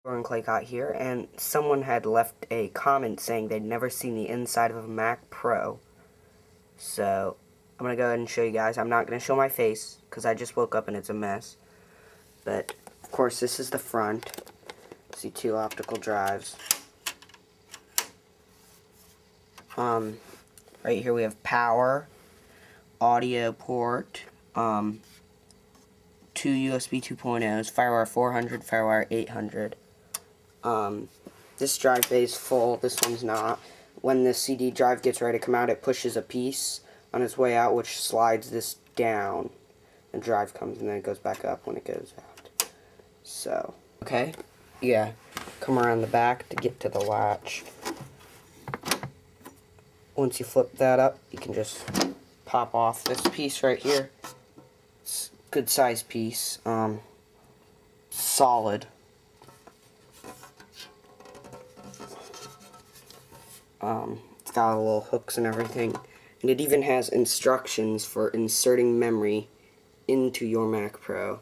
Klekot here, and someone had left a comment saying they'd never seen the inside of a Mac Pro. So, I'm going to go ahead and show you guys. I'm not going to show my face, because I just woke up and it's a mess. But, of course, this is the front. See two optical drives. Right here we have power, audio port, two USB 2.0s, FireWire 400, FireWire 800. This drive bay is full, this one's not. When the CD drive gets ready to come out, it pushes a piece on its way out, which slides this down. The drive comes and then it goes back up when it goes out. So, okay, yeah, come around the back to get to the latch. Once you flip that up, you can just pop off this piece right here. It's a good size piece, solid. It's got little hooks and everything, and it even has instructions for inserting memory into your Mac Pro,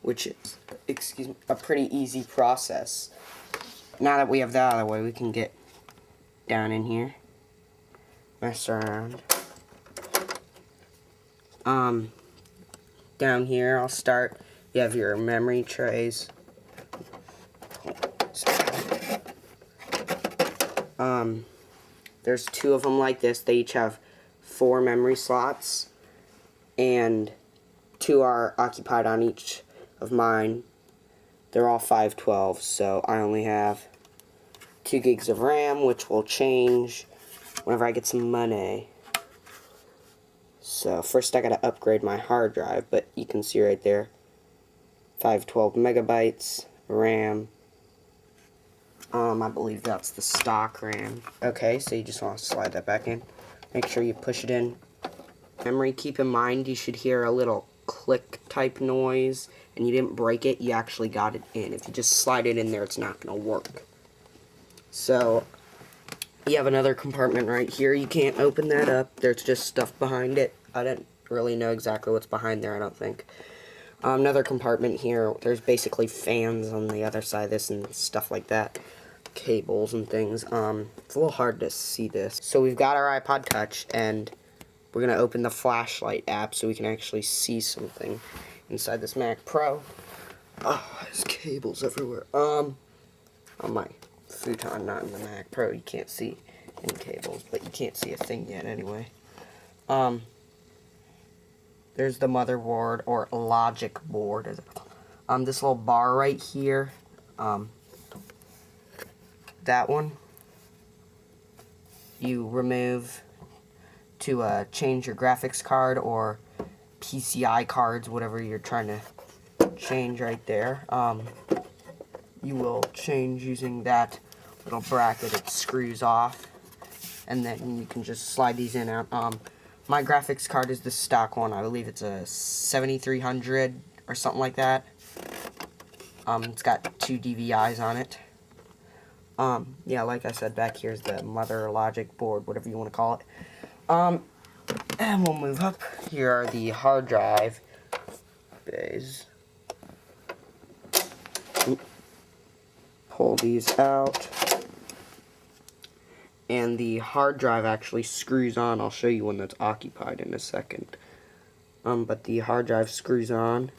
which is, a pretty easy process. Now that we have that out of the way, we can get down in here, mess around. Down here, I'll start. You have your memory trays. There's two of them like this. They each have 4 memory slots, and 2 are occupied on each of mine. They're all 512, so I only have 2 gigs of RAM, which will change whenever I get some money. So first I gotta upgrade my hard drive, but you can see right there, 512 megabytes RAM. I believe that's the stock RAM. Okay, so you just want to slide that back in. Make sure you push it in. Memory, keep in mind you should hear a little click type noise, and you didn't break it, you actually got it in. If you just slide it in there, it's not going to work. So, you have another compartment right here. You can't open that up. There's just stuff behind it. I don't really know exactly what's behind there, I don't think. Another compartment here. There's basically fans on the other side of this and stuff like that. Cables and things. It's a little hard to see this. So we've got our iPod Touch, and we're going to open the flashlight app so we can actually see something inside this Mac Pro. Oh, there's cables everywhere. On my futon, not in the Mac Pro, you can't see any cables, but you can't see a thing yet anyway. There's the motherboard, or logic board. This little bar right here, that one, you remove to change your graphics card or PCI cards, whatever you're trying to change right there. You will change using that little bracket. It screws off, and then you can just slide these in and out. My graphics card is the stock one. I believe it's a 7300 or something like that. It's got 2 DVIs on it. Yeah, like I said, back here's the mother logic board, whatever you want to call it. And we'll move up. Here are the hard drive bays. Pull these out. And the hard drive actually screws on. I'll show you when that's occupied in a second. But the hard drive screws on.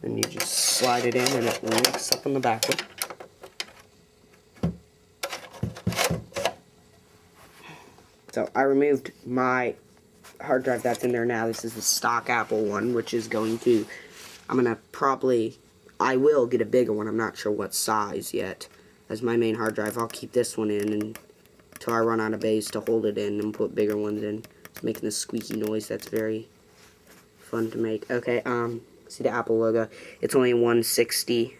And you just slide it in and it links up on the back. So I removed my hard drive that's in there now. This is the stock Apple one, which is going to, I will get a bigger one. I'm not sure what size yet. As my main hard drive, I'll keep this one in until I run out of bays to hold it in and put bigger ones in. It's making this squeaky noise that's very fun to make. Okay, see the Apple logo. It's only 160.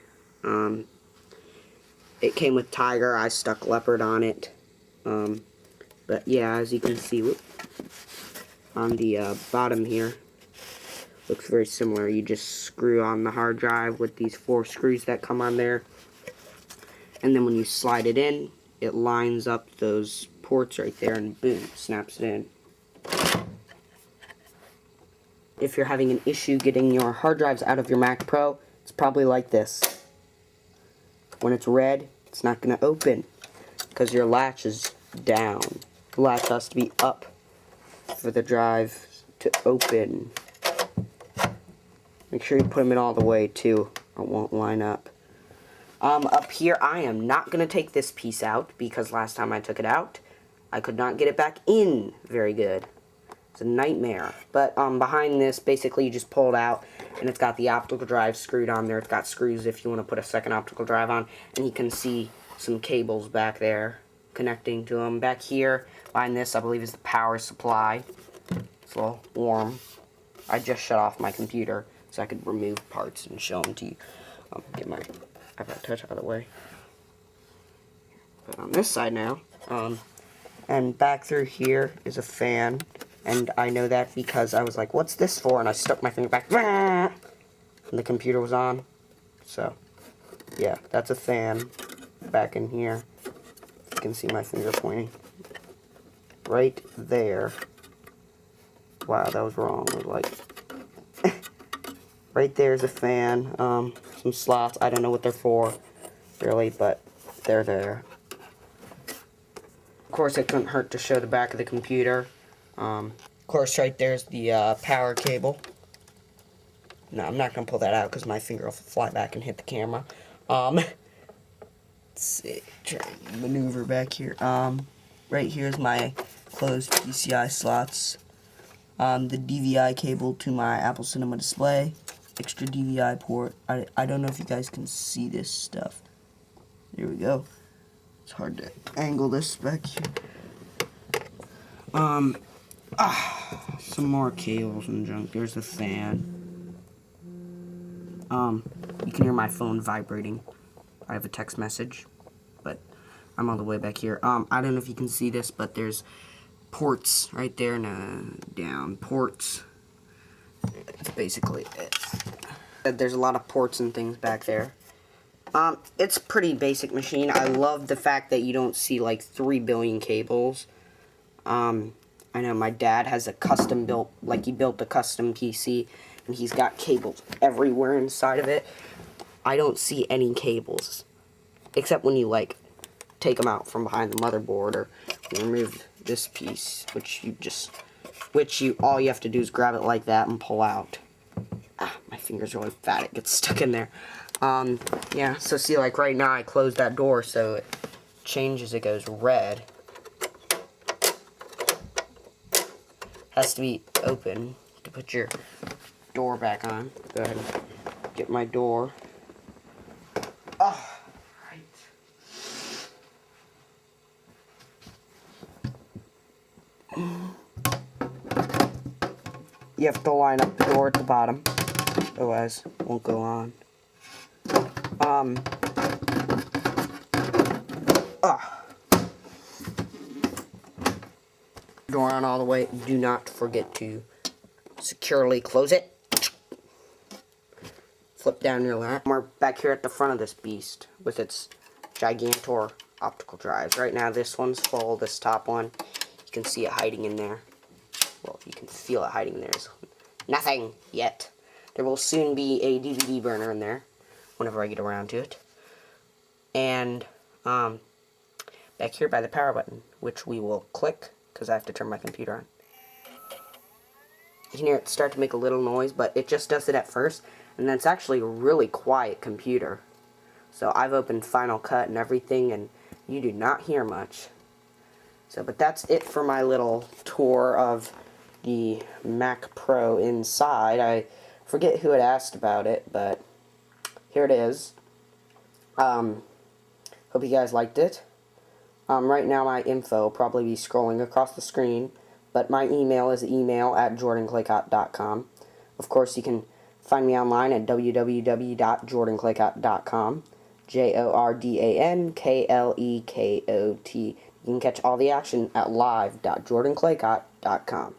It came with Tiger. I stuck Leopard on it. But yeah, as you can see, on the bottom here, looks very similar. You just screw on the hard drive with these 4 screws that come on there. And then when you slide it in, it lines up those ports right there and boom, snaps it in. If you're having an issue getting your hard drives out of your Mac Pro, it's probably like this. When it's red, it's not going to open because your latch is down. The latch has to be up for the drive to open. Make sure you put them in all the way too, or it won't line up. Up here, I am not going to take this piece out because last time I took it out, I could not get it back in very good. It's a nightmare. But behind this, basically you just pull it out, and it's got the optical drive screwed on there. It's got screws if you want to put a second optical drive on, and you can see some cables back there connecting to them. Back here, behind this, I believe is the power supply. It's a little warm. I just shut off my computer so I could remove parts and show them to you. Get my iPad Touch out of the way. But on this side now, and back through here is a fan, and I know that because I was like, what's this for? And I stuck my finger back, and the computer was on. So, yeah, that's a fan back in here. You can see my finger pointing. Right there. Wow, that was wrong. Like, right there's a fan. Some slots. I don't know what they're for, really, but they're there. Of course, it couldn't hurt to show the back of the computer. Of course, right there's the power cable. No, I'm not going to pull that out because my finger will fly back and hit the camera. Let's see. Try to maneuver back here. Right here's my closed PCI slots. The DVI cable to my Apple Cinema display. Extra DVI port. I don't know if you guys can see this stuff. There we go. It's hard to angle this back here. Some more cables and junk. There's a fan. You can hear my phone vibrating. I have a text message, but I'm all the way back here. I don't know if you can see this, but there's ports right there and down ports. That's basically it. There's a lot of ports and things back there. It's a pretty basic machine. I love the fact that you don't see like 3 billion cables. I know my dad has a custom built, like he built a custom PC, and he's got cables everywhere inside of it. I don't see any cables, except when you like take them out from behind the motherboard, or you remove this piece, all you have to do is grab it like that and pull out. My finger's really fat, it gets stuck in there. Yeah, so see, like right now I closed that door so it changes, it goes red. Has to be open to put your door back on. Go ahead and get my door. Oh, right. You have to line up the door at the bottom, otherwise it won't go on. Door on all the way. Do not forget to securely close it. Flip down your lamp. We're back here at the front of this beast with its Gigantor optical drives. Right now this one's full, this top one. You can see it hiding in there. Well, you can feel it hiding in there. There's nothing yet. There will soon be a DVD burner in there whenever I get around to it. And back here by the power button, which we will click because I have to turn my computer on. You can hear it start to make a little noise, but it just does it at first, and then it's actually a really quiet computer. So I've opened Final Cut and everything, and you do not hear much. So, but that's it for my little tour of the Mac Pro inside. I forget who had asked about it, but here it is. Hope you guys liked it. Right now my info will probably be scrolling across the screen, but my email is email@jordanklekot.com. Of course, you can find me online at www.jordanklekot.com. JORDANKLEKOT. You can catch all the action at live.jordanklekot.com.